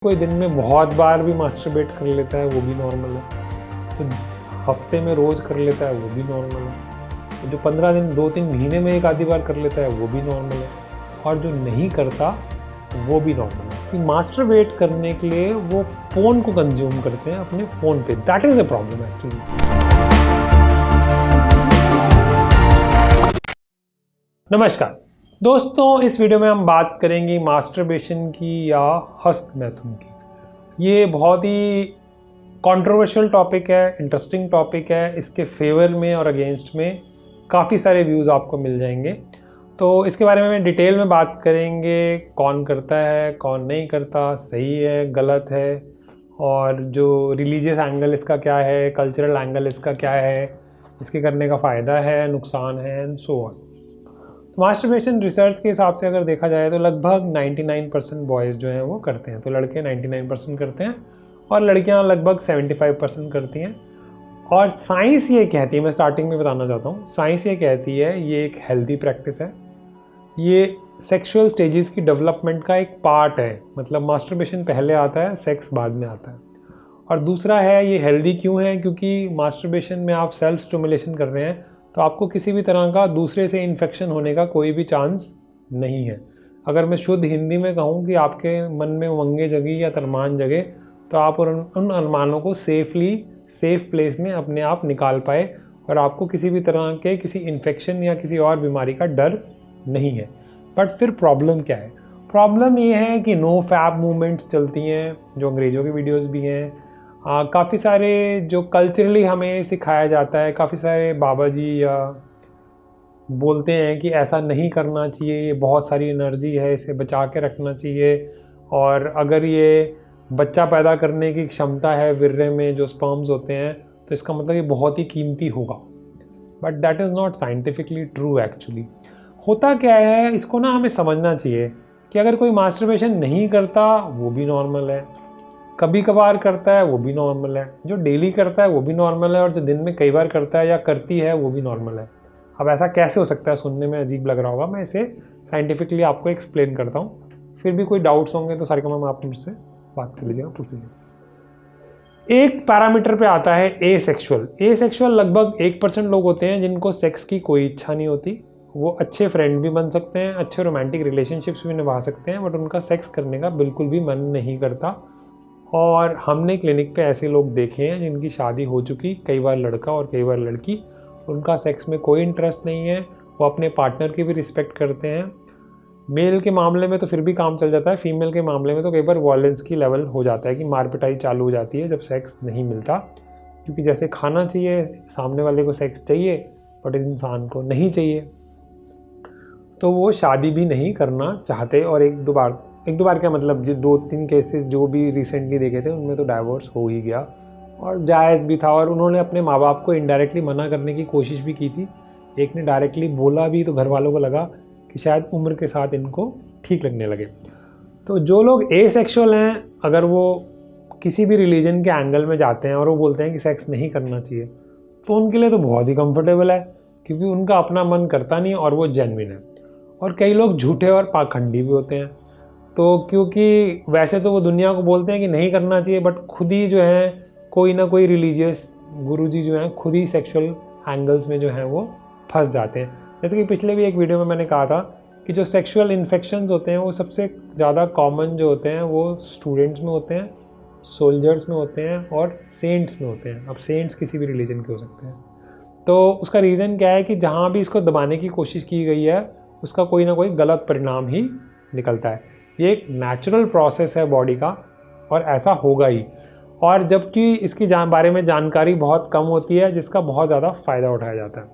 कोई दिन में बहुत बार भी मास्टरबेट कर लेता है वो भी नॉर्मल है, तो हफ्ते में रोज़ कर लेता है वो भी नॉर्मल है, तो जो 15 दिन 2-3 महीने में एक आधी बार कर लेता है वो भी नॉर्मल है, और जो नहीं करता वो भी नॉर्मल है। कि मास्टरबेट करने के लिए वो फ़ोन को कंज्यूम करते हैं अपने फ़ोन पे, that is a problem actually. नमस्कार दोस्तों, इस वीडियो में हम बात करेंगे मास्टरबेशन की या हस्त मैथुन की। ये बहुत ही कंट्रोवर्शियल टॉपिक है, इंटरेस्टिंग टॉपिक है। इसके फेवर में और अगेंस्ट में काफ़ी सारे व्यूज़ आपको मिल जाएंगे, तो इसके बारे में डिटेल में बात करेंगे। कौन करता है, कौन नहीं करता, सही है, गलत है, और जो रिलीजियस एंगल इसका क्या है, कल्चरल एंगल इसका क्या है, इसके करने का फ़ायदा है, नुकसान है, and so on. Masturbation research के हिसाब से अगर देखा जाए तो लगभग 99% बॉयज़ जो हैं वो करते हैं, तो लड़के 99% करते हैं और लड़कियां लगभग 75% करती हैं। और साइंस ये कहती है, मैं स्टार्टिंग में बताना चाहता हूँ, साइंस ये कहती है ये एक हेल्दी प्रैक्टिस है, ये सेक्सुअल स्टेजेस की डेवलपमेंट का एक पार्ट है। मतलब मास्टरबेशन पहले आता है, सेक्स बाद में आता है। और दूसरा है ये हेल्दी क्यों है, क्योंकि मास्टरबेशन में आप सेल्फ स्टिमुलेशन कर रहे हैं, तो आपको किसी भी तरह का दूसरे से इन्फेक्शन होने का कोई भी चांस नहीं है। अगर मैं शुद्ध हिंदी में कहूँ कि आपके मन में उमंगे जगी या तरमान जगे, तो आप उन अरमानों को सेफ प्लेस में अपने आप निकाल पाए, और आपको किसी भी तरह के किसी इन्फेक्शन या किसी और बीमारी का डर नहीं है। बट फिर प्रॉब्लम क्या है? प्रॉब्लम ये है कि नो फैब मूवमेंट्स चलती हैं, जो अंग्रेज़ों की वीडियोस भी हैं। काफ़ी सारे जो कल्चरली हमें सिखाया जाता है, काफ़ी सारे बाबा जी या बोलते हैं कि ऐसा नहीं करना चाहिए, ये बहुत सारी एनर्जी है, इसे बचा के रखना चाहिए, और अगर ये बच्चा पैदा करने की क्षमता है वीर्य में जो स्पर्म्स होते हैं, तो इसका मतलब ये बहुत ही कीमती होगा। But that is not scientifically true actually. होता क्या है, इसको ना हमें समझना चाहिए कि अगर कोई मास्टरबेशन नहीं करता वो भी नॉर्मल है, कभी कभार करता है वो भी नॉर्मल है, जो डेली करता है वो भी नॉर्मल है, और जो दिन में कई बार करता है या करती है वो भी नॉर्मल है। अब ऐसा कैसे हो सकता है? सुनने में अजीब लग रहा होगा, मैं इसे साइंटिफिकली आपको एक्सप्लेन करता हूँ। फिर भी कोई डाउट्स होंगे तो सारे काम आप मुझसे बात कर लीजिएगा, पूछ लीजिएगा। एक पैरामीटर पे आता है एसेक्सुअल लगभग 1% लोग होते हैं जिनको सेक्स की कोई इच्छा नहीं होती। वो अच्छे फ्रेंड भी बन सकते हैं, अच्छे रोमांटिक रिलेशनशिप्स भी निभा सकते हैं, बट उनका सेक्स करने का बिल्कुल भी मन नहीं करता। और हमने क्लिनिक पे ऐसे लोग देखे हैं जिनकी शादी हो चुकी, कई बार लड़का और कई बार लड़की, उनका सेक्स में कोई इंटरेस्ट नहीं है, वो अपने पार्टनर की भी रिस्पेक्ट करते हैं। मेल के मामले में तो फिर भी काम चल जाता है, फीमेल के मामले में तो कई बार वॉयलेंस की लेवल हो जाता है कि मार पिटाई चालू हो जाती है जब सेक्स नहीं मिलता, क्योंकि जैसे खाना चाहिए सामने वाले को सेक्स चाहिए, बट इंसान को नहीं चाहिए, तो वो शादी भी नहीं करना चाहते। और एक दो बार क्या मतलब, जो 2-3 केसेस जो भी रिसेंटली देखे थे उनमें तो डाइवोर्स हो ही गया, और जायज़ भी था। और उन्होंने अपने माँ बाप को इनडायरेक्टली मना करने की कोशिश भी की थी, एक ने डायरेक्टली बोला भी, तो घर वालों को लगा कि शायद उम्र के साथ इनको ठीक लगने लगे। तो जो लोग एसेक्सुअल हैं, अगर वो किसी भी रिलीजन के एंगल में जाते हैं और वो बोलते हैं कि सेक्स नहीं करना चाहिए, तो उनके लिए तो बहुत ही कंफर्टेबल है, क्योंकि उनका अपना मन करता नहीं और वो जेन्युइन है। और कई लोग झूठे और पाखंडी भी होते हैं, तो क्योंकि वैसे तो वो दुनिया को बोलते हैं कि नहीं करना चाहिए, बट खुद ही जो है कोई ना कोई रिलीजियस गुरुजी जो हैं खुद ही सेक्सुअल एंगल्स में जो हैं वो फंस जाते हैं। जैसे कि पिछले भी एक वीडियो में मैंने कहा था कि जो सेक्सुअल इन्फेक्शंस होते हैं वो सबसे ज़्यादा कॉमन जो होते हैं वो स्टूडेंट्स में होते हैं, सोल्जर्स में होते हैं, और सेंट्स में होते हैं। अब सेंट्स किसी भी रिलीजन के हो सकते हैं। तो उसका रीज़न क्या है कि जहाँ भी इसको दबाने की कोशिश की गई है उसका कोई ना कोई गलत परिणाम ही निकलता है। ये एक नेचुरल प्रोसेस है बॉडी का, और ऐसा होगा ही। और जबकि इसकी बारे में जानकारी बहुत कम होती है, जिसका बहुत ज़्यादा फ़ायदा उठाया जाता है।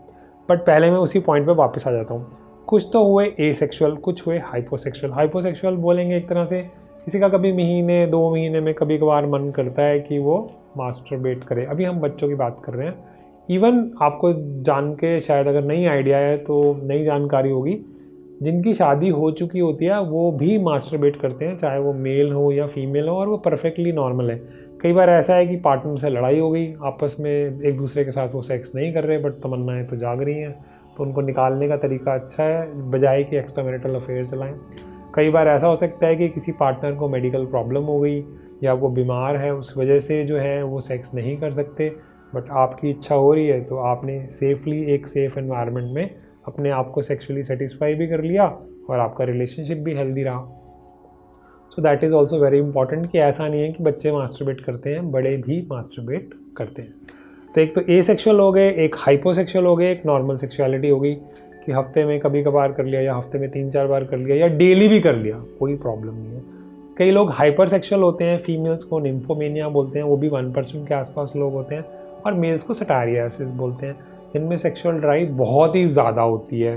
बट पहले मैं उसी पॉइंट पे वापस आ जाता हूँ। कुछ तो हुए एसेक्सुअल, कुछ हुए हाइपोसेक्सुअल बोलेंगे एक तरह से, किसी का कभी महीने 2 महीने में कभी कभार मन करता है कि वो मास्टरबेट करे। अभी हम बच्चों की बात कर रहे हैं। इवन आपको जान के शायद अगर नई आइडिया है तो नई जानकारी होगी, जिनकी शादी हो चुकी होती है वो भी मास्टरबेट करते हैं, चाहे वो मेल हो या फीमेल हो, और वो परफेक्टली नॉर्मल है। कई बार ऐसा है कि पार्टनर से लड़ाई हो गई, आपस में एक दूसरे के साथ वो सेक्स नहीं कर रहे, बट तमन्नाएं तो जाग रही हैं, तो उनको निकालने का तरीका अच्छा है, बजाय कि एक्स्ट्रा मैरिटल अफेयर चलाएं। कई बार ऐसा हो सकता है कि किसी पार्टनर को मेडिकल प्रॉब्लम हो गई या वो बीमार है, उस वजह से जो है वो सेक्स नहीं कर सकते, बट आपकी इच्छा हो रही है तो आपने सेफली एक सेफ़ एनवायरनमेंट में अपने आप को सेक्सुअली सेटिस्फाई भी कर लिया और आपका रिलेशनशिप भी हेल्दी रहा। So that is also very important कि ऐसा नहीं है कि बच्चे मास्टरबेट करते हैं, बड़े भी मास्टरबेट करते हैं। तो एक तो एसेक्सुअल हो गए, एक हाइपोसेक्सुअल हो गए, एक नॉर्मल सेक्सुअलिटी हो गई कि हफ्ते में कभी कभार कर लिया या हफ्ते में 3-4 बार कर लिया या डेली भी कर लिया, कोई प्रॉब्लम नहीं है। कई लोग हाइपर सेक्सुअल होते हैं, फीमेल्स को निम्फोमेनिया बोलते हैं, वो भी 1% के आसपास लोग होते हैं, और मेल्स को सटारियासिस बोलते हैं, जिनमें सेक्सुअल ड्राइव बहुत ही ज़्यादा होती है।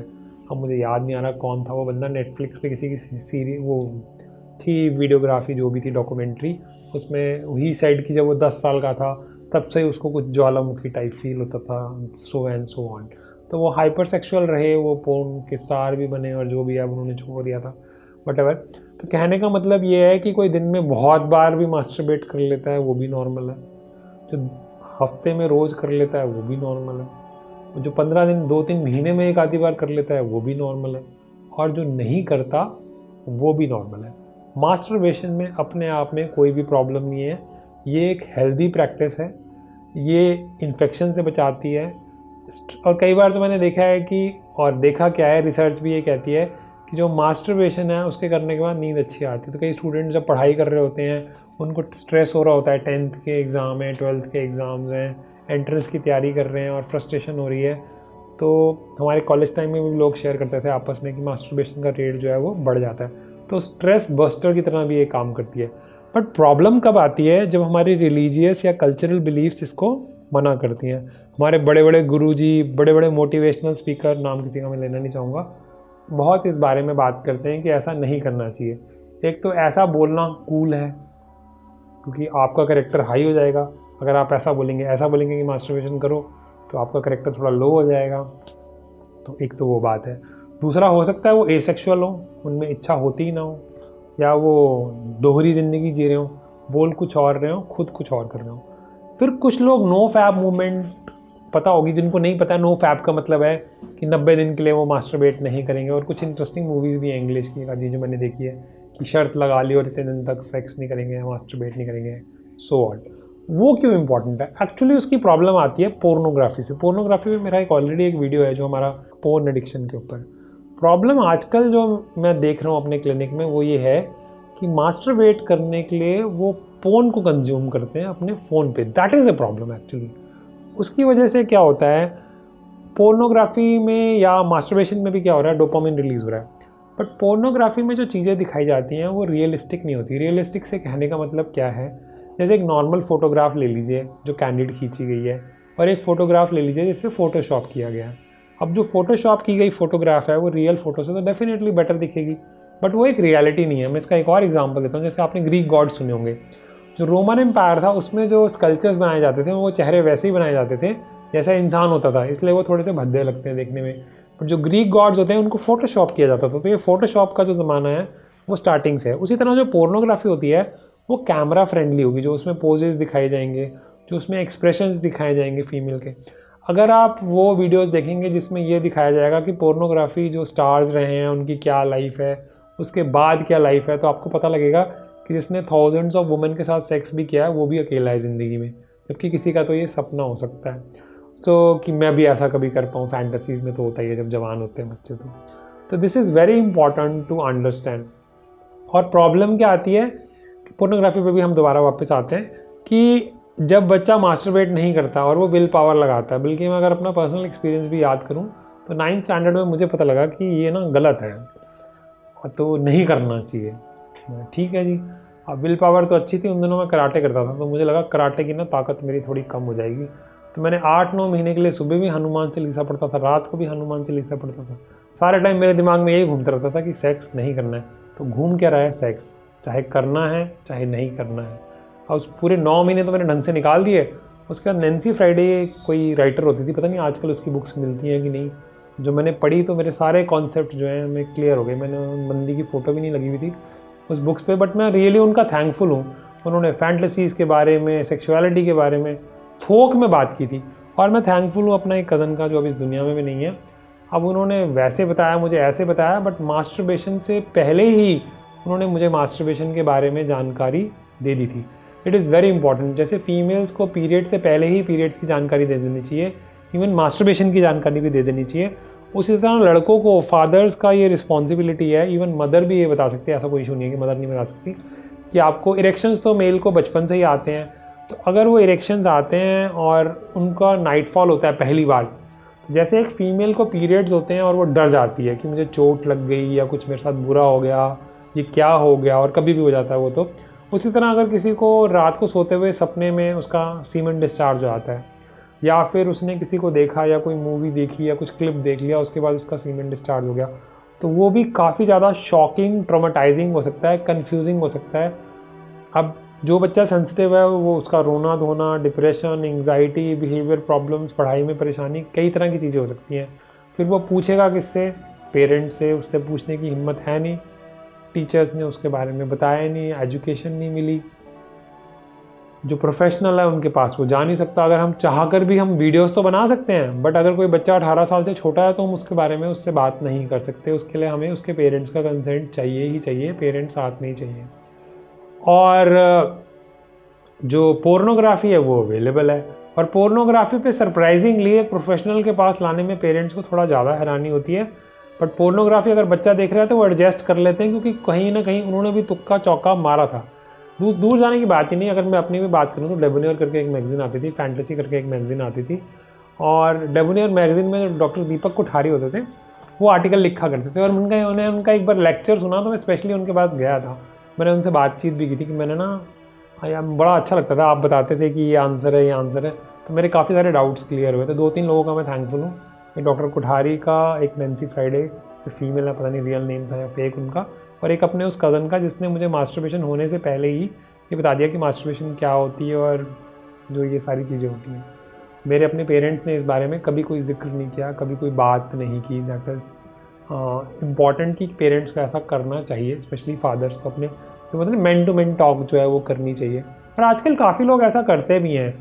अब मुझे याद नहीं आ रहा कौन था वो बंदा, नेटफ्लिक्स पे किसी की सीरीज वो थी, वीडियोग्राफी जो भी थी, डॉक्यूमेंट्री, उसमें वही साइड की जब वो 10 साल का था तब से उसको कुछ ज्वालामुखी टाइप फील होता था, सो एंड सो ऑन। तो वो हाइपर सेक्सुअल रहे, वो पोर्न के स्टार भी बने और जो भी है उन्होंने छोड़ दिया था, वटएवर। तो कहने का मतलब ये है कि कोई दिन में बहुत बार भी मास्टरबेट कर लेता है वो भी नॉर्मल है, जो हफ्ते में रोज़ कर लेता है वो भी नॉर्मल है, जो 15 दिन 2-3 महीने में एक आधी बार कर लेता है वो भी नॉर्मल है, और जो नहीं करता वो भी नॉर्मल है। मास्टरबेशन में अपने आप में कोई भी प्रॉब्लम नहीं है, ये एक हेल्दी प्रैक्टिस है, ये इन्फेक्शन से बचाती है। और कई बार तो मैंने देखा है कि, और देखा क्या है, रिसर्च भी ये कहती है कि जो मास्टरबेशन है उसके करने के बाद नींद अच्छी आती है। तो कई स्टूडेंट जब पढ़ाई कर रहे होते हैं, उनको स्ट्रेस हो रहा होता है, 10th के एग्ज़ाम हैं, 12th के एग्ज़ाम्स हैं, एंट्रेंस की तैयारी कर रहे हैं और फ्रस्ट्रेशन हो रही है, तो हमारे कॉलेज टाइम में भी लोग शेयर करते थे आपस में कि मास्टरबेशन का रेट जो है वो बढ़ जाता है। तो स्ट्रेस बस्टर की तरह भी ये काम करती है। बट प्रॉब्लम कब आती है, जब हमारी रिलीजियस या कल्चरल बिलीफ्स इसको मना करती हैं। हमारे बड़े बड़े गुरुजी, बड़े बड़े मोटिवेशनल स्पीकर, नाम किसी का मैं लेना नहीं चाहूँगा, बहुत इस बारे में बात करते हैं कि ऐसा नहीं करना चाहिए। एक तो ऐसा बोलना कूल है क्योंकि आपका कैरेक्टर हाई हो जाएगा, अगर आप ऐसा बोलेंगे कि मास्टरबेशन करो तो आपका कैरेक्टर थोड़ा लो हो जाएगा। तो एक तो वो बात है। दूसरा, हो सकता है वो एसेक्सुअल हो, उनमें इच्छा होती ही ना हो, या वो दोहरी ज़िंदगी जी रहे हो, बोल कुछ और रहे हो, खुद कुछ और कर रहे हो। फिर कुछ लोग नो फैब मूवमेंट पता होगी, जिनको नहीं पता नो फैब का मतलब है कि 90 दिन के लिए वो मास्टरबेट नहीं करेंगे। और कुछ इंटरेस्टिंग मूवीज़ भी हैं इंग्लिश की जो मैंने देखी है कि शर्त लगा ली और इतने दिन तक सेक्स नहीं करेंगे, मास्टरबेट नहीं करेंगे, सो ऑन। वो क्यों इंपॉर्टेंट है? एक्चुअली उसकी प्रॉब्लम आती है पोर्नोग्राफी से। पोर्नोग्राफी में मेरा ऑलरेडी एक वीडियो है जो हमारा पोर्न एडिक्शन के ऊपर। प्रॉब्लम आजकल जो मैं देख रहा हूँ अपने क्लिनिक में वो ये है कि मास्टरबेट करने के लिए वो पोर्न को कंज्यूम करते हैं अपने फ़ोन पे। That is a problem actually. उसकी वजह से क्या होता है, पोर्नोग्राफी में या मास्टरबेशन में भी क्या हो रहा है, डोपामिन रिलीज़ हो रहा है, बट पोर्नोग्राफी में जो चीज़ें दिखाई जाती हैं वो रियलिस्टिक नहीं होती। रियलिस्टिक से कहने का मतलब क्या है, जैसे एक नॉर्मल फ़ोटोग्राफ ले लीजिए जो कैंडिड खींची गई है, और एक फ़ोटोग्राफ ले लीजिए जिससे फ़ोटोशॉप किया गया है। अब जो फ़ोटोशॉप की गई फ़ोटोग्राफ है वो रियल फ़ोटो से तो डेफिनेटली बेटर दिखेगी, बट वो एक रियलिटी नहीं है। मैं इसका एक और एग्जांपल देता हूँ। जैसे आपने ग्रीक गॉड सुने होंगे, जो रोमन एम्पायर था उसमें जो स्कल्पचर्स बनाए जाते थे वो चेहरे वैसे ही बनाए जाते थे जैसा इंसान होता था, इसलिए वो थोड़े से भद्दे लगते हैं देखने में। बट जो ग्रीक गॉड्स होते हैं उनको फ़ोटोशॉप किया जाता था। तो ये फ़ोटोशॉप का जो ज़माना है वो स्टार्टिंग से है। उसी तरह जो पोर्नोग्राफी होती है वो कैमरा फ्रेंडली होगी, जो उसमें पोजेस दिखाए जाएंगे, जो उसमें एक्सप्रेशंस दिखाए जाएंगे फीमेल के। अगर आप वो वीडियोस देखेंगे जिसमें ये दिखाया जाएगा कि पोर्नोग्राफी जो स्टार्स रहे हैं उनकी क्या लाइफ है, उसके बाद क्या लाइफ है, तो आपको पता लगेगा कि जिसने थाउजेंड्स ऑफ वुमेन के साथ सेक्स भी किया है वो भी अकेला है ज़िंदगी में, जबकि किसी का तो ये सपना हो सकता है। तो कि मैं भी ऐसा कभी कर पाऊँ, फैंटेसीज़ में तो होता ही है जब जवान होते हैं बच्चे। तो this is very important to understand. और प्रॉब्लम क्या आती है, पोर्नोग्राफी पे भी हम दोबारा वापस आते हैं कि जब बच्चा मास्टरबेट नहीं करता और वो विल पावर लगाता है। बल्कि मैं अगर अपना पर्सनल एक्सपीरियंस भी याद करूं तो 9th स्टैंडर्ड में मुझे पता लगा कि ये ना गलत है, तो नहीं करना चाहिए। ठीक है जी, अब विल पावर तो अच्छी थी, उन दिनों मैं कराटे करता था, तो मुझे लगा कराटे की ना ताकत मेरी थोड़ी कम हो जाएगी। तो मैंने 8-9 महीने के लिए सुबह भी हनुमान चालीसा पढ़ता था, रात को भी हनुमान चालीसा पढ़ता था। सारे टाइम मेरे दिमाग में यही घूमता रहता था कि सेक्स नहीं करना है। तो घूम क्या रहा है, सेक्स चाहे करना है चाहे नहीं करना है। और उस पूरे 9 महीने तो मैंने ढंग से निकाल दिए। उसके बाद नैन्सी फ्राइडे कोई राइटर होती थी, पता नहीं आजकल उसकी बुक्स मिलती हैं कि नहीं, जो मैंने पढ़ी तो मेरे सारे कॉन्सेप्ट जो हैं मैं क्लियर हो गए। मैंने उन बंदी की फ़ोटो भी नहीं लगी हुई थी उस बुक्स पे, बट मैं रियली उनका थैंकफुल हूँ। उन्होंने फैंटेसीज़ के बारे में, सेक्सुअलिटी के बारे में थोक में बात की थी। और मैं थैंकफुल हूँ अपना एक कज़न का जो अब इस दुनिया में भी नहीं है, अब उन्होंने वैसे बताया, मुझे ऐसे बताया, बट मास्टरबेशन से पहले ही उन्होंने मुझे मास्टरबेशन के बारे में जानकारी दे दी थी। It is very important. जैसे फीमेल्स को पीरियड से पहले ही पीरियड्स की जानकारी दे देनी चाहिए, इवन मास्टरबेशन की जानकारी भी दे देनी चाहिए। उसी तरह लड़कों को, फादर्स का ये रिस्पॉन्सिबिलिटी है, इवन मदर भी ये बता सकती है, ऐसा कोई इशू नहीं है कि मदर नहीं बता सकती, कि आपको इरेक्शंस तो मेल को बचपन से ही आते हैं। तो अगर वो इरेक्शंस आते हैं और उनका नाइटफॉल होता है पहली बार, तो जैसे एक फ़ीमेल को पीरियड्स होते हैं और वो डर जाती है कि मुझे चोट लग गई या कुछ मेरे साथ बुरा हो गया, ये क्या हो गया, और कभी भी हो जाता है वो, तो उसी तरह अगर किसी को रात को सोते हुए सपने में उसका सीमेन डिस्चार्ज हो आता है, या फिर उसने किसी को देखा या कोई मूवी देखी या कुछ क्लिप देख लिया, उसके बाद उसका सीमेन डिस्चार्ज हो गया, तो वो भी काफ़ी ज़्यादा शॉकिंग, ट्रॉमेटाइजिंग हो सकता है, कन्फ्यूजिंग हो सकता है। अब जो बच्चा सेंसिटिव है वो उसका रोना धोना, डिप्रेशन, एंग्जाइटी, बिहेवियर प्रॉब्लम्स, पढ़ाई में परेशानी, कई तरह की चीज़ें हो सकती हैं। फिर वो पूछेगा किससे? पेरेंट्स से। उससे पूछने की हिम्मत है नहीं, टीचर्स ने उसके बारे में बताया नहीं, एजुकेशन नहीं मिली, जो प्रोफेशनल है उनके पास वो जा नहीं सकता। अगर हम चाह कर भी हम वीडियोस तो बना सकते हैं, बट अगर कोई बच्चा 18 साल से छोटा है तो हम उसके बारे में उससे बात नहीं कर सकते। उसके लिए हमें उसके पेरेंट्स का कंसेंट चाहिए ही चाहिए, पेरेंट्स साथ में ही चाहिए। और जो पोर्नोग्राफी है वो अवेलेबल है, और पोर्नोग्राफी पे सरप्राइजिंगली एक प्रोफेशनल के पास लाने में पेरेंट्स को थोड़ा ज़्यादा हैरानी होती है। बट पोर्नोग्राफी अगर बच्चा देख रहा है तो वो एडजस्ट कर लेते हैं, क्योंकि कहीं ना कहीं उन्होंने भी तुक्का चौका मारा था। दूर जाने की बात ही नहीं। अगर मैं अपनी भी बात करूँ तो डेबोनियर करके एक मैगजीन आती थी, फैंटेसी करके एक मैगजीन आती थी, और डेबोनियर मैगजीन में डॉक्टर दीपक कोठारी होते थे, वो आर्टिकल लिखा करते थे। और उनका एक बार लेक्चर सुना तो मैं स्पेशली उनके पास गया था। मैंने उनसे बातचीत भी की थी कि मैंने ना, यार बड़ा अच्छा लगता था, आप बताते थे कि ये आंसर है, ये आंसर है, तो मेरे काफ़ी सारे डाउट्स क्लियर हुए थे। 2-3 लोगों का मैं थैंकफुल हूँ। एक डॉक्टर कोठारी का, एक नैन्सी फ्राइडे जो फीमेल है, पता नहीं रियल नेम था या फेक उनका, और एक अपने उस कज़न का जिसने मुझे मास्टरबेशन होने से पहले ही ये बता दिया कि मास्टरबेशन क्या होती है और जो ये सारी चीज़ें होती हैं। मेरे अपने पेरेंट्स ने इस बारे में कभी कोई जिक्र नहीं किया, कभी कोई बात नहीं की। दैट इज़ इम्पॉर्टेंट कि पेरेंट्स को ऐसा करना चाहिए, स्पेशली फादर्स को अपने तो मतलब मैन टू मैन टॉक जो है वो करनी चाहिए। और आजकल काफ़ी लोग ऐसा करते भी हैं,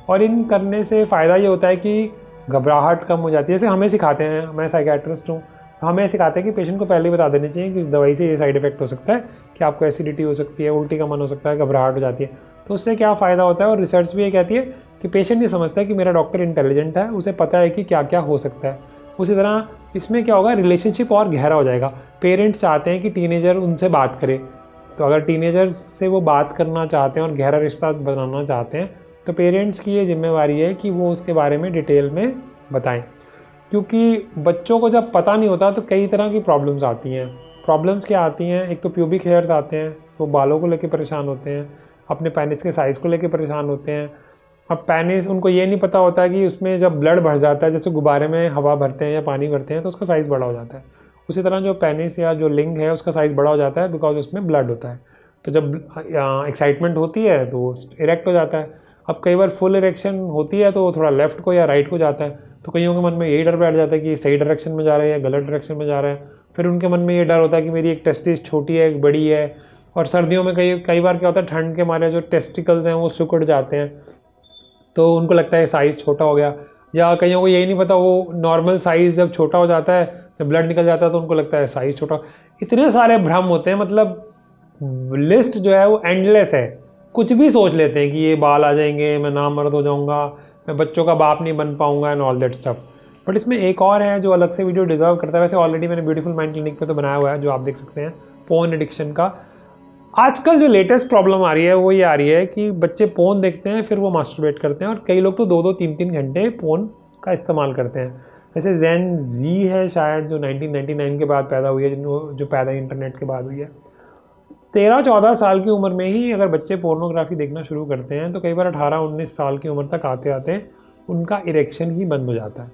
और इन करने से फ़ायदा ये होता है कि घबराहट कम हो जाती है। जैसे हमें सिखाते हैं, मैं साइकेट्रिस्ट हूँ, हमें सिखाते हैं कि पेशेंट को पहले बता देनी चाहिए कि इस दवाई से ये साइड इफेक्ट हो सकता है, कि आपको एसिडिटी हो सकती है, उल्टी का मन हो सकता है, घबराहट हो जाती है। तो उससे क्या फ़ायदा होता है, और रिसर्च भी ये कहती है कि पेशेंट ये समझता है कि मेरा डॉक्टर इंटेलिजेंट है, उसे पता है कि क्या क्या हो सकता है। उसी तरह इसमें क्या होगा, रिलेशनशिप और गहरा हो जाएगा। पेरेंट्स चाहते हैं कि टीनेजर उनसे बात करे, तो अगर टीनेजर से वो बात करना चाहते हैं और गहरा रिश्ता बनाना चाहते हैं, तो पेरेंट्स की ये जिम्मेवारी है कि वो उसके बारे में डिटेल में बताएं। क्योंकि बच्चों को जब पता नहीं होता तो कई तरह की प्रॉब्लम्स आती हैं। प्रॉब्लम्स क्या आती हैं, एक तो प्यूबिक हेयर्स आते हैं, वो बालों को लेकर परेशान होते हैं, अपने पेनिस के साइज़ को लेकर परेशान होते हैं। अब पेनिस, उनको ये नहीं पता होता कि उसमें जब ब्लड भर जाता है, जैसे गुब्बारे में हवा भरते हैं या पानी भरते हैं, तो उसका साइज़ बड़ा हो जाता है। उसी तरह जो पेनिस या जो लिंग है उसका साइज़ बड़ा हो जाता है, बिकॉज उसमें ब्लड होता है। तो जब एक्साइटमेंट होती है तो वो इरेक्ट हो जाता है। अब कई बार फुल इरेक्शन होती है तो थोड़ा लेफ्ट को या राइट को जाता है, तो कईयों के मन में यही डर बैठ जाता है कि सही डायरेक्शन में जा रहा है या गलत डायरेक्शन में जा रहा है। फिर उनके मन में ये डर होता है कि मेरी एक टेस्टिस छोटी है, एक बड़ी है। और सर्दियों में कई बार क्या होता है, ठंड के मारे जो टेस्टिकल्स हैं वो सिकुड़ जाते हैं, तो उनको लगता है साइज़ छोटा हो गया। या कईयों को यही नहीं पता, वो नॉर्मल साइज़ जब छोटा हो जाता है, जब ब्लड निकल जाता है, तो उनको लगता है साइज़ छोटा। इतने सारे भ्रम होते हैं, मतलब लिस्ट जो है वो एंडलेस है। कुछ भी सोच लेते हैं कि ये बाल आ जाएंगे, मैं नामर्द हो जाऊंगा, मैं बच्चों का बाप नहीं बन पाऊंगा, and all that stuff. But इसमें एक और है जो अलग से वीडियो डिजर्व करता है। वैसे ऑलरेडी मैंने ब्यूटीफुल माइंड क्लिनिक पे तो बनाया हुआ है, जो आप देख सकते हैं, पोर्न एडिक्शन का। आजकल जो लेटेस्ट प्रॉब्लम आ रही है वो ये आ रही है कि बच्चे पोर्न देखते हैं, फिर वो मास्टरबेट करते हैं, और कई लोग तो 2-2, 3-3 घंटे पोर्न का इस्तेमाल करते हैं। जैसे जेन जी है शायद, जो 1999 के बाद पैदा हुई है, जो पैदा इंटरनेट के बाद हुई है। 13-14 साल की उम्र में ही अगर बच्चे पोर्नोग्राफी देखना शुरू करते हैं, तो कई बार 18-19 साल की उम्र तक आते आते उनका इरेक्शन ही बंद हो जाता है,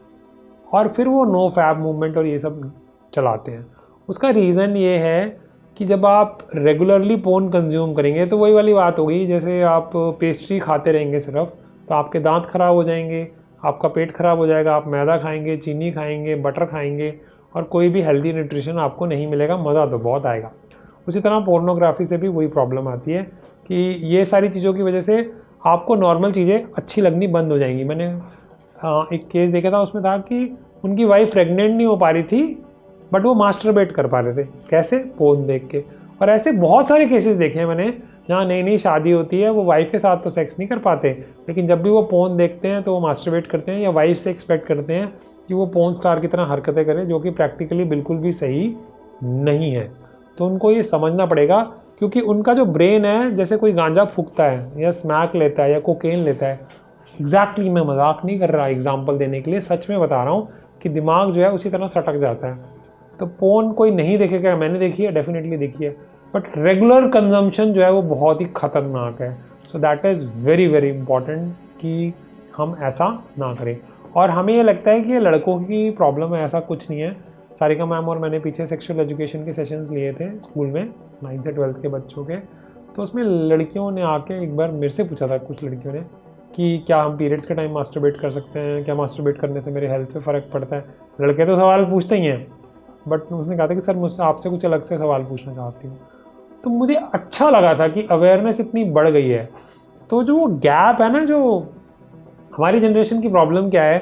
और फिर वो नो फैब मूवमेंट और ये सब चलाते हैं। उसका रीज़न ये है कि जब आप रेगुलरली पोर्न कंज्यूम करेंगे, तो वही वाली बात होगी, जैसे आप पेस्ट्री खाते रहेंगे सिर्फ, तो आपके दांत खराब हो जाएंगे, आपका पेट खराब हो जाएगा, आप मैदा खाएंगे, चीनी खाएंगे, बटर खाएंगे, और कोई भी हेल्दी न्यूट्रिशन आपको नहीं मिलेगा। मज़ा तो बहुत आएगा। उसी तरह पोर्नोग्राफी से भी वही प्रॉब्लम आती है कि ये सारी चीज़ों की वजह से आपको नॉर्मल चीज़ें अच्छी लगनी बंद हो जाएंगी। मैंने एक केस देखा था, उसमें था कि उनकी वाइफ प्रेग्नेंट नहीं हो पा रही थी बट वो मास्टरबेट कर पा रहे थे। कैसे? पोर्न देख के। और ऐसे बहुत सारे केसेस देखे हैं मैंने जहाँ नई नई शादी होती है, वो वाइफ के साथ तो सेक्स नहीं कर पाते, लेकिन जब भी वो पोर्न देखते हैं तो वो मास्टरबेट करते हैं या वाइफ से एक्सपेक्ट करते हैं कि वो पोर्न स्टार की तरह हरकतें करे, जो कि प्रैक्टिकली बिल्कुल भी सही नहीं है। तो उनको ये समझना पड़ेगा, क्योंकि उनका जो ब्रेन है, जैसे कोई गांजा फूकता है या स्मैक लेता है या कोकेन लेता है, एग्जैक्टली मैं मजाक नहीं कर रहा एग्जाम्पल देने के लिए, सच में बता रहा हूँ कि दिमाग जो है उसी तरह सटक जाता है। तो पोर्न कोई नहीं देखेगा, मैंने देखी है, डेफिनेटली देखी है, बट रेगुलर कंजम्पशन जो है वो बहुत ही खतरनाक है। So that is very very important कि हम ऐसा ना करें। और हमें ये लगता है कि ये लड़कों की प्रॉब्लम है, ऐसा कुछ नहीं है। सारिका मैम और मैंने पीछे सेक्सुअल एजुकेशन के सेशंस लिए थे स्कूल में 9th से 12th के बच्चों के, तो उसमें लड़कियों ने आके एक बार मेरे से पूछा था, कुछ लड़कियों ने, कि क्या हम पीरियड्स के टाइम मास्टरबेट कर सकते हैं, क्या मास्टरबेट करने से मेरे हेल्थ पे फ़र्क पड़ता है। लड़के तो सवाल पूछते ही हैं, बट उसने कहा था कि सर मुझसे आपसे कुछ अलग से सवाल पूछना चाहती हूँ। तो मुझे अच्छा लगा था कि अवेयरनेस इतनी बढ़ गई है। तो जो गैप है ना, जो हमारी जनरेशन की प्रॉब्लम क्या है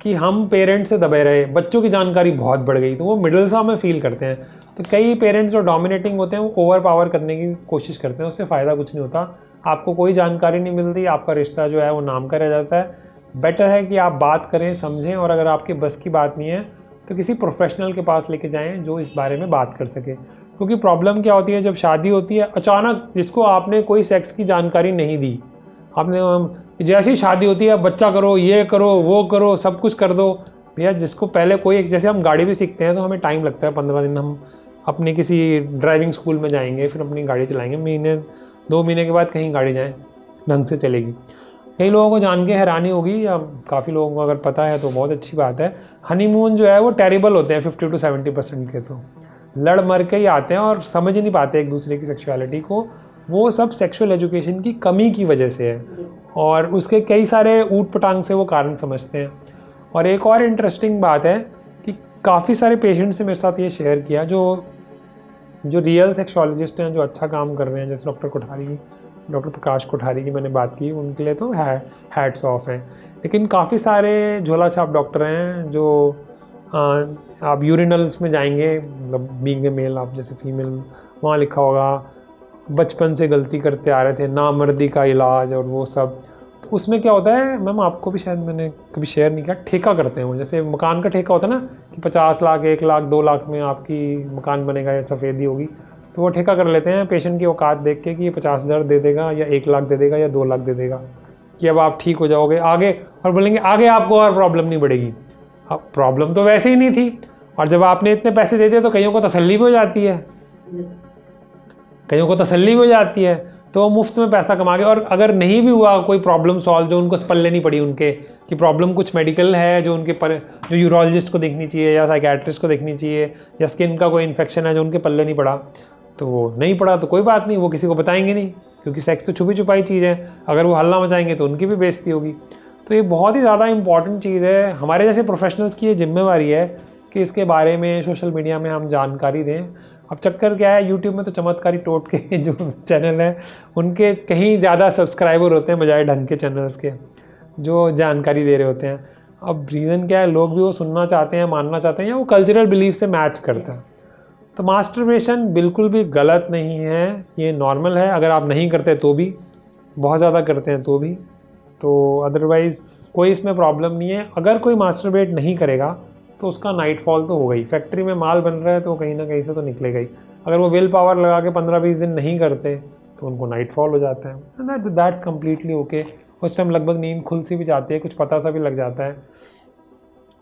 कि हम पेरेंट्स से दबे रहे, बच्चों की जानकारी बहुत बढ़ गई, तो वो मिडिल सा में फील करते हैं। तो कई पेरेंट्स जो डोमिनेटिंग होते हैं वो ओवर पावर करने की कोशिश करते हैं, उससे फ़ायदा कुछ नहीं होता। आपको कोई जानकारी नहीं मिलती, आपका रिश्ता जो है वो नाम का रह जाता है। बेटर है कि आप बात करें, समझें, और अगर आपके बस की बात नहीं है तो किसी प्रोफेशनल के पास लेके जाएं जो इस बारे में बात कर सके। क्योंकि प्रॉब्लम क्या होती है, जब शादी होती है अचानक, जिसको आपने कोई सेक्स की जानकारी नहीं दी, आपने जैसी शादी होती है बच्चा करो, ये करो, वो करो, सब कुछ कर दो भैया। जिसको पहले कोई, जैसे हम गाड़ी भी सीखते हैं तो हमें टाइम लगता है, 15 दिन हम अपने किसी ड्राइविंग स्कूल में जाएंगे, फिर अपनी गाड़ी चलाएंगे, महीने 2 महीने के बाद कहीं गाड़ी जाए ढंग से चलेगी। कई लोगों को जान के हैरानी होगी, या काफ़ी लोगों को अगर पता है तो बहुत अच्छी बात है, हनीमून जो है वो टेरिबल होते हैं 50 to 70% के, तो लड़ मर के ही आते हैं और समझ ही नहीं पाते एक दूसरे की सेक्सुअलिटी को। वो सब सेक्सुअल एजुकेशन की कमी की वजह से है, और उसके कई सारे ऊट पटांग से वो कारण समझते हैं। और एक और इंटरेस्टिंग बात है कि काफ़ी सारे पेशेंट्स ने मेरे साथ ये शेयर किया, जो रियल सेक्सोलॉजिस्ट हैं, जो अच्छा काम कर रहे हैं, जैसे डॉक्टर प्रकाश कोठारी की मैंने बात की, उनके लिए तो हैट्स ऑफ हैं। लेकिन काफ़ी सारे झोला छाप डॉक्टर हैं जो आप यूरिनल्स में जाएंगे, मतलब बीइंग ए मेल, आप जैसे फीमेल, वहाँ लिखा होगा बचपन से गलती करते आ रहे थे, नामर्दी का इलाज और वो सब। तो उसमें क्या होता है मैम, आपको भी शायद मैंने कभी शेयर नहीं किया, ठेका करते हैं वो, जैसे मकान का ठेका होता है ना कि 50 लाख, 1 लाख, 2 लाख में आपकी मकान बनेगा या सफ़ेदी होगी, तो वो ठेका कर लेते हैं पेशेंट की औकात देख के कि ये 50,000 दे देगा या 1 लाख दे देगा या 2 लाख दे देगा, कि अब आप ठीक हो जाओगे आगे, और बोलेंगे आगे आपको और प्रॉब्लम नहीं बढ़ेगी। अब प्रॉब्लम तो वैसे ही नहीं थी, और जब आपने इतने पैसे दे दिए तो कईयों को तसल्ली भी हो जाती है, तो वो मुफ्त में पैसा कमा के, और अगर नहीं भी हुआ कोई प्रॉब्लम सॉल्व, जो उनको पल्ले नहीं पड़ी उनके कि प्रॉब्लम कुछ मेडिकल है, जो उनके जो यूरोलॉजिस्ट को देखनी चाहिए या साइकेट्रिस्ट को देखनी चाहिए, या स्किन का कोई इन्फेक्शन है जो उनके पल्ले नहीं पड़ा, तो वो नहीं पड़ा तो कोई बात नहीं, वो किसी को बताएंगे नहीं, क्योंकि सेक्स तो छुपी छुपाई चीज़ है, अगर वो हल्ला मचाएंगे तो उनकी भी बेइज्जती होगी। तो ये बहुत ही ज़्यादा इंपॉर्टेंट चीज़ है, हमारे जैसे प्रोफेशनल्स की ये जिम्मेवारी है कि इसके बारे में सोशल मीडिया में हम जानकारी दें। अब चक्कर क्या है, यूट्यूब में तो चमत्कारी टोट के जो चैनल है उनके कहीं ज़्यादा सब्सक्राइबर होते हैं बजाय ढंग के चैनल्स के जो जानकारी दे रहे होते हैं। अब रीज़न क्या है, लोग भी वो सुनना चाहते हैं, मानना चाहते हैं, या वो कल्चरल बिलीफ से मैच करता है। तो मास्टरबेशन बिल्कुल भी गलत नहीं है, ये नॉर्मल है, अगर आप नहीं करते तो भी, बहुत ज़्यादा करते हैं तो भी, तो अदरवाइज़ कोई इसमें प्रॉब्लम नहीं है। अगर कोई मास्टरबेट नहीं करेगा तो उसका नाइटफॉल तो हो गई, फैक्ट्री में माल बन रहा है तो कहीं ना कहीं से तो निकलेगा ही। अगर वो विल पावर लगा के 15-20 दिन नहीं करते तो उनको नाइटफॉल हो जाता है, दैट्स कम्प्लीटली ओके। उस टाइम लगभग नींद खुल सी भी जाती है, कुछ पता सा भी लग जाता है,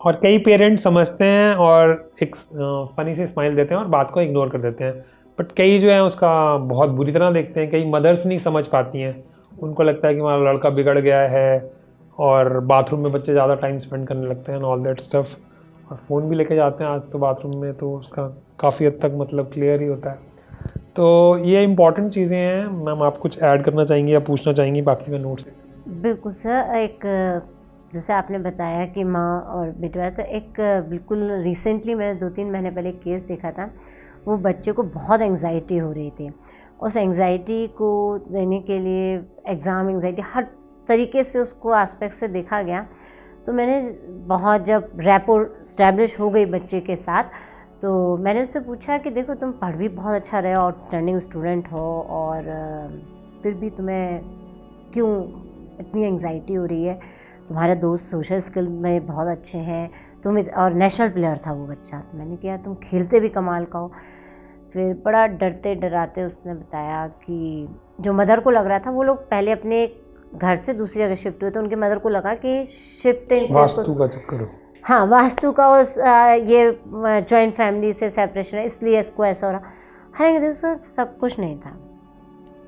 और कई पेरेंट्स समझते हैं और एक फ़नी से स्माइल देते हैं और बात को इग्नोर कर देते हैं, बट कई जो है उसका बहुत बुरी तरह देखते हैं। कई मदर्स नहीं समझ पाती हैं, उनको लगता है कि हमारा लड़का बिगड़ गया है, और बाथरूम में बच्चे ज़्यादा टाइम स्पेंड करने लगते हैं, ऑल दैट स्टफ़, और फ़ोन भी लेके जाते हैं आज तो बाथरूम में, तो उसका काफ़ी हद तक मतलब क्लियर ही होता है। तो ये इंपॉर्टेंट चीज़ें हैं। मैम आप कुछ ऐड करना चाहेंगी या पूछना चाहेंगी बाकी का नोट्स? बिल्कुल सर, एक जैसे आपने बताया कि माँ और बेटा, तो एक बिल्कुल रिसेंटली मैंने 2-3 महीने पहले केस देखा था। वो बच्चे को बहुत एंग्जाइटी हो रही थी, उस एंग्जाइटी को देने के लिए एग्ज़ाम एंग्जाइटी हर तरीके से उसको एस्पेक्ट से देखा गया, तो मैंने बहुत, जब रैपो इस्टेब्लिश हो गई बच्चे के साथ, तो मैंने उससे पूछा कि देखो तुम पढ़ भी बहुत अच्छा रहे हो, आउटस्टैंडिंग स्टूडेंट हो, और फिर भी तुम्हें क्यों इतनी एंग्जाइटी हो रही है? तुम्हारे दोस्त सोशल स्किल में बहुत अच्छे हैं, तुम और नेशनल प्लेयर था वो बच्चा। तो मैंने कहा तुम खेलते भी कमाल का हो। फिर बड़ा डरते डराते उसने बताया कि जो मदर को लग रहा था, वो लोग पहले अपने घर से दूसरी जगह शिफ्ट हुए, तो उनके मदर को लगा कि शिफ्टिंग वास्तु का चक्कर। हाँ, वास्तु का उस ये जॉइंट फैमिली से सेपरेशन है, इसलिए इसको ऐसा हो रहा। हालांकि दोस्तों सब कुछ नहीं था।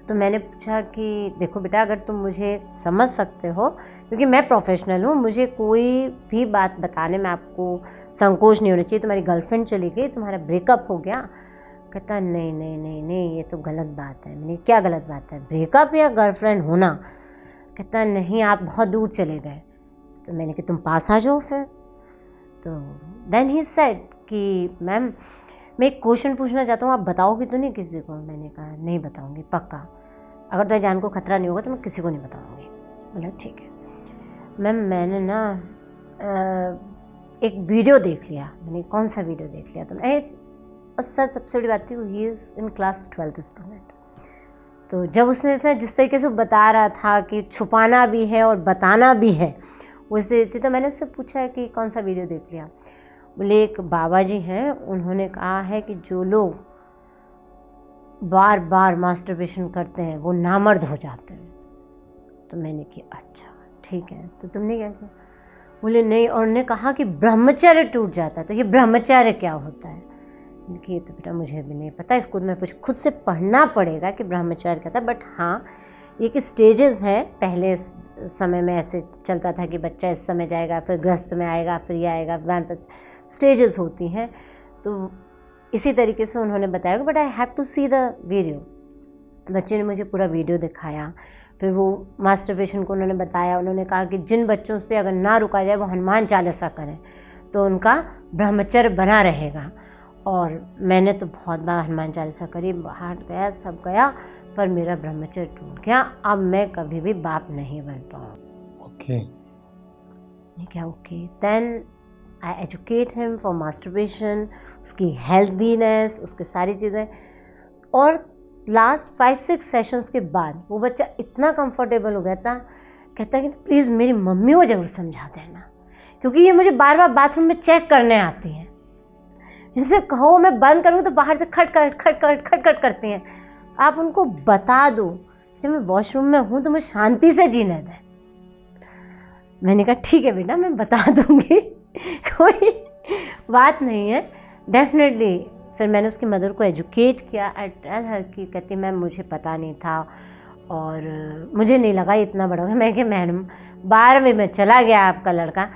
तो मैंने पूछा कि देखो बेटा, अगर तुम मुझे समझ सकते हो, क्योंकि मैं प्रोफेशनल हूँ, मुझे कोई भी बात बताने में आपको संकोच नहीं होना चाहिए। तुम्हारी गर्लफ्रेंड चली गई, तुम्हारा ब्रेकअप हो गया। कहता नहीं नहीं नहीं नहीं, ये तो गलत बात है। मैंने क्या गलत बात है, ब्रेकअप या गर्लफ्रेंड होना? कहता नहीं, आप बहुत दूर चले गए। तो मैंने कहा तुम पास आ जाओ फिर। तो देन ही सेड कि मैम मैं एक क्वेश्चन पूछना चाहता हूँ, आप बताओगी तो नहीं किसी को? मैंने कहा नहीं बताऊँगी, पक्का। अगर तुम्हारी जान को खतरा नहीं होगा तो मैं किसी को नहीं बताऊँगी। बोला ठीक है मैम, मैंने ना एक वीडियो देख लिया। मैंने कौन सा वीडियो देख लिया? तो सर सबसे बड़ी बात थी, वो he is in class 12th student. तो जब उसने जिस तरीके से बता रहा था कि छुपाना भी है और बताना भी है वैसे थी, तो मैंने उससे पूछा कि कौन सा वीडियो देख लिया? बोले एक बाबा जी हैं, उन्होंने कहा है कि जो लोग बार बार मास्टरबेशन करते हैं वो नामर्द हो जाते हैं। तो मैंने कहा अच्छा ठीक है, तो तुमने क्या किया? बोले नहीं, और उन्होंने कहा कि ब्रह्मचर्य टूट जाता है। तो ये ब्रह्मचर्य क्या होता है? ये तो बेटा मुझे भी नहीं पता, इसको मैं खुद से पढ़ना पड़ेगा कि ब्रह्मचर्य क्या था। बट हाँ, ये कि स्टेजेस हैं। पहले समय में ऐसे चलता था कि बच्चा इस समय जाएगा, फिर गृहस्थ में आएगा, फिर ये आएगा, वानप्रस्थ, स्टेजेस होती हैं। तो इसी तरीके से उन्होंने बताया, but I have to see the video. बच्चे ने मुझे पूरा वीडियो दिखाया। फिर वो मास्टरबेशन को उन्होंने बताया। उन्होंने कहा कि जिन बच्चों से अगर ना रुका जाए वो हनुमान चालीसा करें तो उनका ब्रह्मचर्य बना रहेगा। और मैंने तो बहुत बार हनुमान चालीसा करी, बाहर गया, सब गया, पर मेरा ब्रह्मचर्य टूट गया। अब मैं कभी भी बाप नहीं बन पाऊँ। ओके, क्या okay? Then I educate him for masturbation, उसकी हेल्दीनेस, उसकी सारी चीज़ें। और लास्ट 5-6 सेशंस के बाद वो बच्चा इतना कंफर्टेबल हो गया था, कहता कि प्लीज़ मेरी मम्मी को ज़रूर समझा देना, क्योंकि ये मुझे बार बार बाथरूम में चेक करने आती हैं। जिनसे कहो मैं बंद करूँ तो बाहर से खट खट करती हैं। आप उनको बता दो जब मैं वॉशरूम में हूँ तो मैं शांति से जीने दें। मैंने कहा ठीक है बेटा, मैं बता दूँगी, कोई बात नहीं है, डेफिनेटली। फिर मैंने उसकी मदर को एजुकेट किया। आई टेल हर की, कहती मैम मुझे पता नहीं था और मुझे नहीं लगा इतना बड़ा होगा। मैं कि मैडम 12वीं में चला गया आपका लड़का,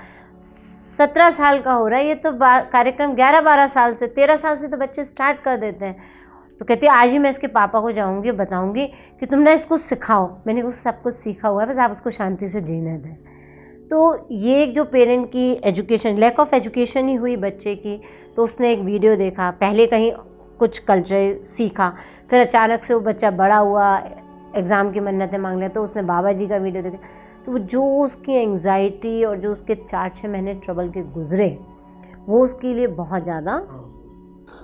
17 साल का हो रहा है, ये तो कार्यक्रम 11-12 साल से, 13 साल से तो बच्चे स्टार्ट कर देते हैं। तो कहती आज ही मैं इसके पापा को जाऊंगी, बताऊंगी कि तुम ना इसको सिखाओ। मैंने कुछ सब कुछ सीखा हुआ है, बस आप उसको शांति से जीने दें। तो ये एक जो पेरेंट की एजुकेशन, लैक ऑफ एजुकेशन ही हुई बच्चे की। तो उसने एक वीडियो देखा, पहले कहीं कुछ कल्चर सीखा, फिर अचानक से वो बच्चा बड़ा हुआ, एग्ज़ाम की मन्नतें मांग लिया, तो उसने बाबा जी का वीडियो देखा। तो जो उसकी एंग्जाइटी और जो उसके 4-6 महीने ट्रबल के गुजरे, वो उसके लिए बहुत ज़्यादा,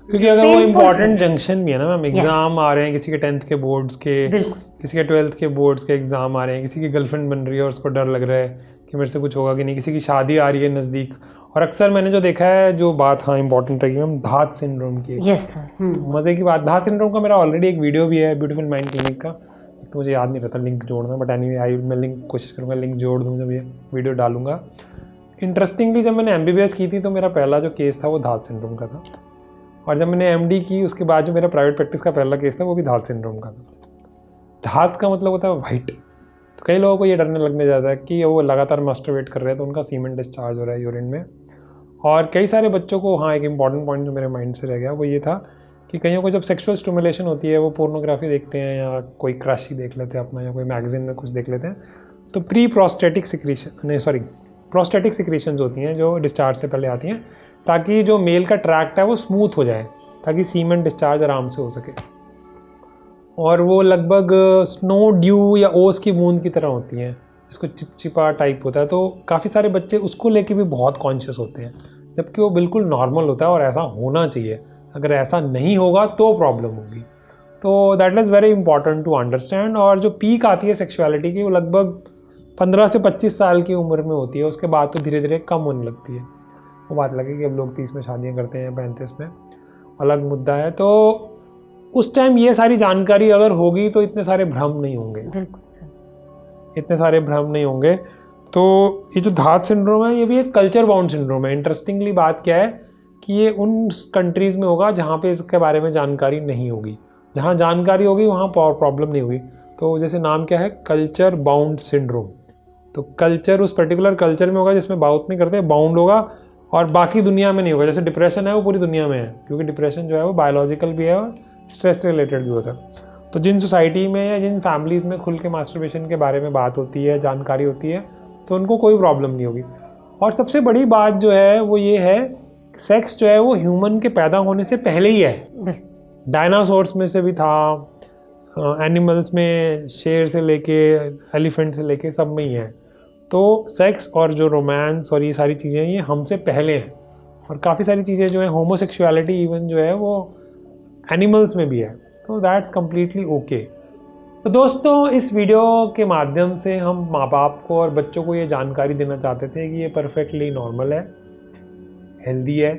क्योंकि अगर वो इम्पोर्टेंट जंक्शन भी है ना मैम, एग्ज़ाम आ रहे हैं, किसी के 10th के बोर्ड्स के, किसी के 12th के बोर्ड्स के एग्ज़ाम आ रहे हैं, किसी की गर्लफ्रेंड बन रही है और उसको डर लग रहा है कि मेरे से कुछ होगा कि नहीं, किसी की शादी आ रही है नज़दीक। और अक्सर मैंने जो देखा है, जो बात हाँ इंपॉर्टेंट रही मैम, धात सिंड्रोम की। यस सर, मज़े की बात, धात सिंड्रोम का मेरा ऑलरेडी एक वीडियो भी है ब्यूटीफुल माइंड क्लिनिक का, तो मुझे याद नहीं रहता लिंक जोड़ना, बट एनीवे मैं लिंक कोशिश करूँगा लिंक जोड़ दूँ जब ये वीडियो डालूंगा। इंटरेस्टिंगली जब मैंने MBBS की थी तो मेरा पहला जो केस था वो धात सिंड्रोम का था, और जब मैंने MD की उसके बाद जो मेरा प्राइवेट प्रैक्टिस का पहला केस था वो भी धात सिंड्रोम का था। धात का मतलब होता है वाइट। तो कई लोगों को ये डरने लगने जाता है कि वो लगातार मास्टरबेट कर रहे हैं तो उनका सीमेंट डिस्चार्ज हो रहा है यूरिन में। और कई सारे बच्चों को, हाँ एक इंपॉर्टेंट पॉइंट जो मेरे माइंड से रह गया वो ये था कि कईयों को जब सेक्सुअल स्टिमुलेशन होती है, वो पोर्नोग्राफी देखते हैं या कोई क्रश ही देख लेते हैं अपना, या कोई मैगजीन में कुछ देख लेते हैं, तो प्रोस्टेटिक सिक्रीशंस होती हैं जो डिस्चार्ज से पहले आती हैं, ताकि जो मेल का ट्रैक्ट है वो स्मूथ हो जाए, ताकि सीमेंट डिस्चार्ज आराम से हो सके। और वो लगभग स्नो ड्यू या ओस की बूंद की तरह होती हैं, जिसको चिपचिपा टाइप होता है, तो काफ़ी सारे बच्चे उसको लेके भी बहुत कॉन्शियस होते हैं, जबकि वो बिल्कुल नॉर्मल होता है और ऐसा होना चाहिए। अगर ऐसा नहीं होगा तो प्रॉब्लम होगी। तो that is very important to understand. और जो पीक आती है सेक्सुअलिटी की वो लगभग 15 से 25 साल की उम्र में होती है, उसके बाद तो धीरे धीरे कम होने लगती है। वो बात लगे कि अब लोग 30 में शादियाँ करते हैं, 35 में, अलग मुद्दा है। तो उस टाइम ये सारी जानकारी अगर होगी तो इतने सारे भ्रम नहीं होंगे। बिल्कुल सर, इतने सारे भ्रम नहीं होंगे। तो ये जो धात सिंड्रोम है ये भी एक कल्चर बाउंड सिंड्रोम है। इंटरेस्टिंगली बात क्या है कि ये उन कंट्रीज़ में होगा जहाँ पे इसके बारे में जानकारी नहीं होगी। जहाँ जानकारी होगी वहाँ प्रॉब्लम नहीं होगी। तो जैसे नाम क्या है, कल्चर बाउंड सिंड्रोम। तो कल्चर उस पर्टिकुलर कल्चर में होगा जिसमें बाउंड नहीं करते, बाउंड होगा, और बाकी दुनिया में नहीं होगा। जैसे डिप्रेशन है वो पूरी दुनिया में है, क्योंकि डिप्रेशन जो है वो बायोलॉजिकल भी है और स्ट्रेस रिलेटेड भी होता है। तो जिन सोसाइटी में या जिन फैमिलीज़ में खुल के मास्टरबेशन के बारे में बात होती है, जानकारी होती है, तो उनको कोई प्रॉब्लम नहीं होगी। और सबसे बड़ी बात जो है वो ये है, सेक्स जो है वो ह्यूमन के पैदा होने से पहले ही है। डायनासोर्स में से भी था, एनिमल्स में शेर से लेके एलिफेंट से लेके सब में ही है। तो सेक्स और जो रोमांस और ये सारी चीज़ें ये हमसे पहले हैं। और काफ़ी सारी चीज़ें जो है, होमोसेक्सुअलिटी इवन जो है वो एनिमल्स में भी है। तो दैट्स कम्प्लीटली ओके। तो दोस्तों, इस वीडियो के माध्यम से हम माँ बाप को और बच्चों को ये जानकारी देना चाहते थे कि ये परफेक्टली नॉर्मल है, हेल्दी है,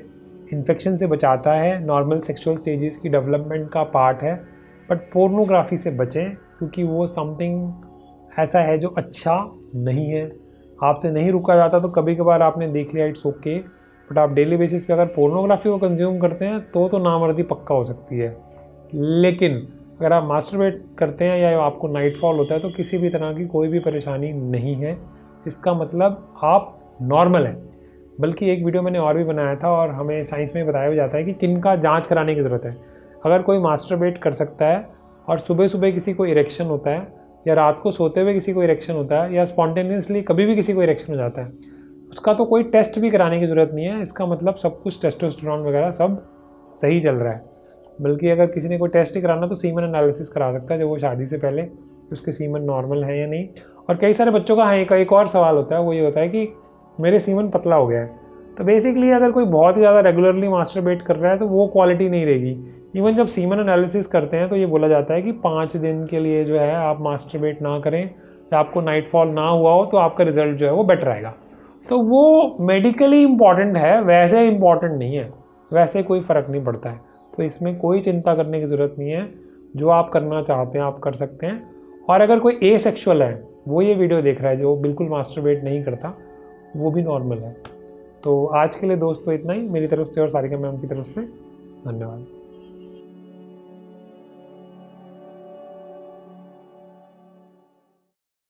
इन्फेक्शन से बचाता है, नॉर्मल सेक्सुअल स्टेजेस की डेवलपमेंट का पार्ट है। बट पोर्नोग्राफी से बचें, क्योंकि वो समथिंग ऐसा है जो अच्छा नहीं है। आपसे नहीं रुका जाता तो कभी कभार आपने देख लिया, इट्स ओके। बट आप डेली बेसिस पे अगर पोर्नोग्राफी को कंज्यूम करते हैं तो नामर्दी पक्का हो सकती है। लेकिन अगर आप मास्टरबेट करते हैं या आपको नाइट फॉल होता है तो किसी भी तरह की कोई भी परेशानी नहीं है। इसका मतलब आप नॉर्मल हैं। बल्कि एक वीडियो मैंने और भी बनाया था और हमें साइंस में बताया जाता है कि किन का जांच कराने की ज़रूरत है। अगर कोई मास्टरबेट कर सकता है और सुबह सुबह किसी को इरेक्शन होता है, या रात को सोते हुए किसी को इरेक्शन होता है, या स्पॉन्टेनियसली कभी भी किसी को इरेक्शन हो जाता है, उसका तो कोई टेस्ट भी कराने की ज़रूरत नहीं है। इसका मतलब सब कुछ, टेस्टोस्टेरोन वगैरह सब सही चल रहा है। बल्कि अगर किसी ने कोई टेस्ट ही कराना तो सीमन एनालिसिस करा सकता है जब वो शादी से पहले, उसके सीमन नॉर्मल है या नहीं। और कई सारे बच्चों का एक और सवाल होता है, वो ये होता है कि मेरे सीमन पतला हो गया है। तो बेसिकली अगर कोई बहुत ही ज़्यादा रेगुलरली मास्टरबेट कर रहा है तो वो क्वालिटी नहीं रहेगी। इवन जब सीमन एनालिसिस करते हैं तो ये बोला जाता है कि 5 दिन के लिए जो है आप मास्टरबेट ना करें, या आपको नाइट फॉल ना हुआ हो तो आपका रिजल्ट जो है वो बेटर आएगा। तो वो मेडिकली इम्पॉर्टेंट है, वैसे इम्पॉर्टेंट नहीं है, वैसे कोई फ़र्क नहीं पड़ता है। तो इसमें कोई चिंता करने की ज़रूरत नहीं है। जो आप करना चाहते हैं आप कर सकते हैं। और अगर कोई एसेक्सुअल है, वो ये वीडियो देख रहा है, जो बिल्कुल मास्टरबेट नहीं करता, वो भी नॉर्मल है। तो आज के लिए दोस्तों इतना ही मेरी तरफ से और सारिका मैम की तरफ से। धन्यवाद।